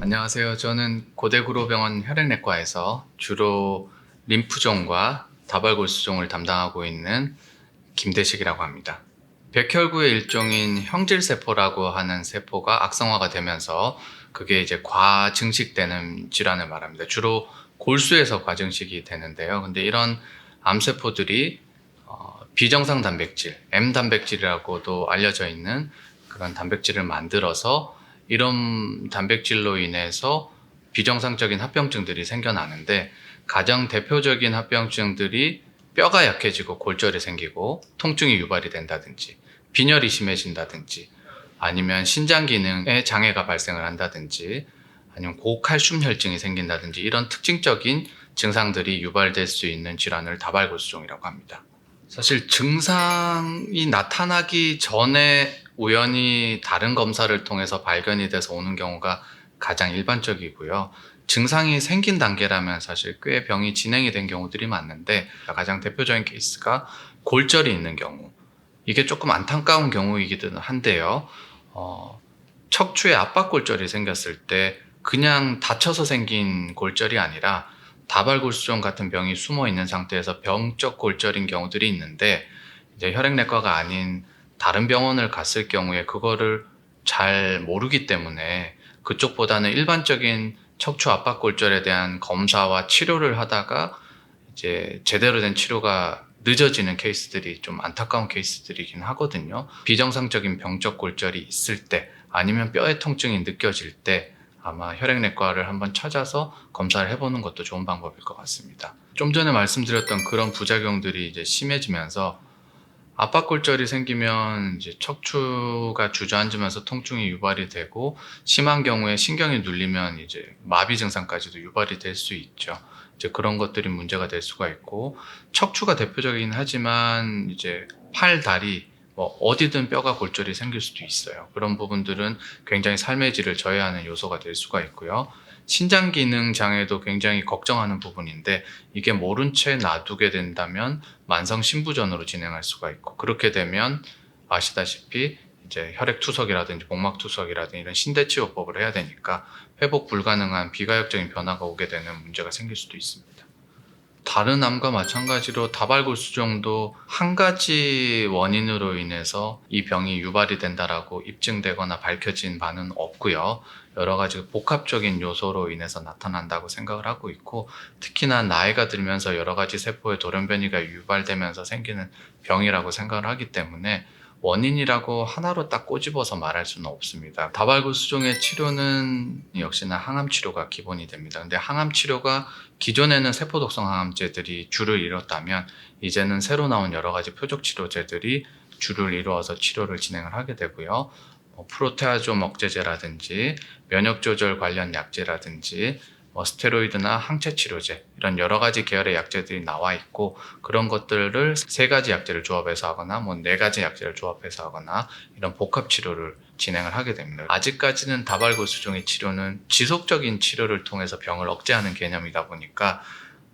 안녕하세요. 저는 고대구로병원 혈액내과에서 주로 림프종과 다발골수종을 담당하고 있는 김대식이라고 합니다. 백혈구의 일종인 형질세포라고 하는 세포가 악성화가 되면서 그게 이제 과증식되는 질환을 말합니다. 주로 골수에서 과증식이 되는데요. 근데 이런 암세포들이 비정상 단백질, M 단백질이라고도 알려져 있는 그런 단백질을 만들어서 이런 단백질로 인해서 비정상적인 합병증들이 생겨나는데, 가장 대표적인 합병증들이 뼈가 약해지고 골절이 생기고 통증이 유발이 된다든지, 빈혈이 심해진다든지, 아니면 신장 기능에 장애가 발생을 한다든지, 아니면 고칼슘 혈증이 생긴다든지, 이런 특징적인 증상들이 유발될 수 있는 질환을 다발골수종이라고 합니다. 사실 증상이 나타나기 전에 우연히 다른 검사를 통해서 발견이 돼서 오는 경우가 가장 일반적이고요. 증상이 생긴 단계라면 사실 꽤 병이 진행이 된 경우들이 많은데, 가장 대표적인 케이스가 골절이 있는 경우. 이게 조금 안타까운 경우이기도 한데요. 척추에 압박골절이 생겼을 때 그냥 다쳐서 생긴 골절이 아니라 다발골수종 같은 병이 숨어 있는 상태에서 병적 골절인 경우들이 있는데, 이제 혈액내과가 아닌 다른 병원을 갔을 경우에 그거를 잘 모르기 때문에 그쪽보다는 일반적인 척추 압박골절에 대한 검사와 치료를 하다가 이제 제대로 된 치료가 늦어지는 케이스들이 좀 안타까운 케이스들이긴 하거든요. 비정상적인 병적 골절이 있을 때, 아니면 뼈의 통증이 느껴질 때 아마 혈액내과를 한번 찾아서 검사를 해보는 것도 좋은 방법일 것 같습니다. 좀 전에 말씀드렸던 그런 부작용들이 이제 심해지면서 압박골절이 생기면 이제 척추가 주저앉으면서 통증이 유발이 되고, 심한 경우에 신경이 눌리면 이제 마비 증상까지도 유발이 될 수 있죠. 이제 그런 것들이 문제가 될 수가 있고, 척추가 대표적이긴 하지만 이제 팔, 다리 뭐 어디든 뼈가 골절이 생길 수도 있어요. 그런 부분들은 굉장히 삶의 질을 저해하는 요소가 될 수가 있고요. 신장 기능 장애도 굉장히 걱정하는 부분인데, 이게 모른 채 놔두게 된다면 만성 신부전으로 진행할 수가 있고, 그렇게 되면 아시다시피 이제 혈액투석이라든지 복막투석이라든지 이런 신대치료법을 해야 되니까 회복 불가능한 비가역적인 변화가 오게 되는 문제가 생길 수도 있습니다. 다른 암과 마찬가지로 다발골수종도 한 가지 원인으로 인해서 이 병이 유발이 된다라고 입증되거나 밝혀진 바는 없고요. 여러 가지 복합적인 요소로 인해서 나타난다고 생각을 하고 있고, 특히나 나이가 들면서 여러 가지 세포의 돌연변이가 유발되면서 생기는 병이라고 생각을 하기 때문에 원인이라고 하나로 딱 꼬집어서 말할 수는 없습니다. 다발골수종의 치료는 역시나 항암 치료가 기본이 됩니다. 근데 항암 치료가 기존에는 세포독성 항암제들이 주를 이뤘다면, 이제는 새로 나온 여러 가지 표적 치료제들이 주를 이루어서 치료를 진행을 하게 되고요. 프로테아좀 억제제라든지 면역 조절 관련 약제라든지 스테로이드나 항체 치료제, 이런 여러 가지 계열의 약제들이 나와 있고, 그런 것들을 세 가지 약제를 조합해서 하거나 네 가지 약제를 조합해서 하거나 이런 복합 치료를 진행을 하게 됩니다. 아직까지는 다발골수종의 치료는 지속적인 치료를 통해서 병을 억제하는 개념이다 보니까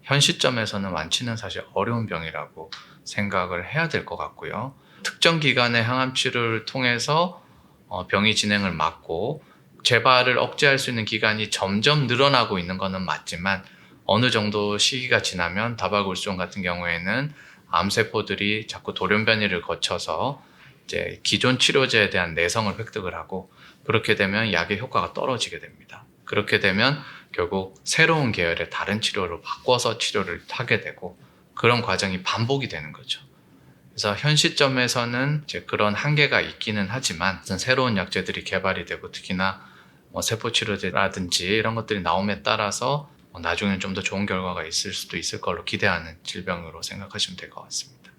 현 시점에서는 완치는 사실 어려운 병이라고 생각을 해야 될 것 같고요. 특정 기간의 항암 치료를 통해서 병이 진행을 막고 재발을 억제할 수 있는 기간이 점점 늘어나고 있는 것은 맞지만, 어느 정도 시기가 지나면 다발골수종 같은 경우에는 암세포들이 자꾸 돌연변이를 거쳐서 이제 기존 치료제에 대한 내성을 획득을 하고, 그렇게 되면 약의 효과가 떨어지게 됩니다. 그렇게 되면 결국 새로운 계열의 다른 치료로 바꿔서 치료를 하게 되고, 그런 과정이 반복이 되는 거죠. 그래서 현 시점에서는 이제 그런 한계가 있기는 하지만, 새로운 약제들이 개발이 되고, 특히나 세포 치료제라든지 이런 것들이 나옴에 따라서 나중에는 좀 더 좋은 결과가 있을 수도 있을 걸로 기대하는 질병으로 생각하시면 될 것 같습니다.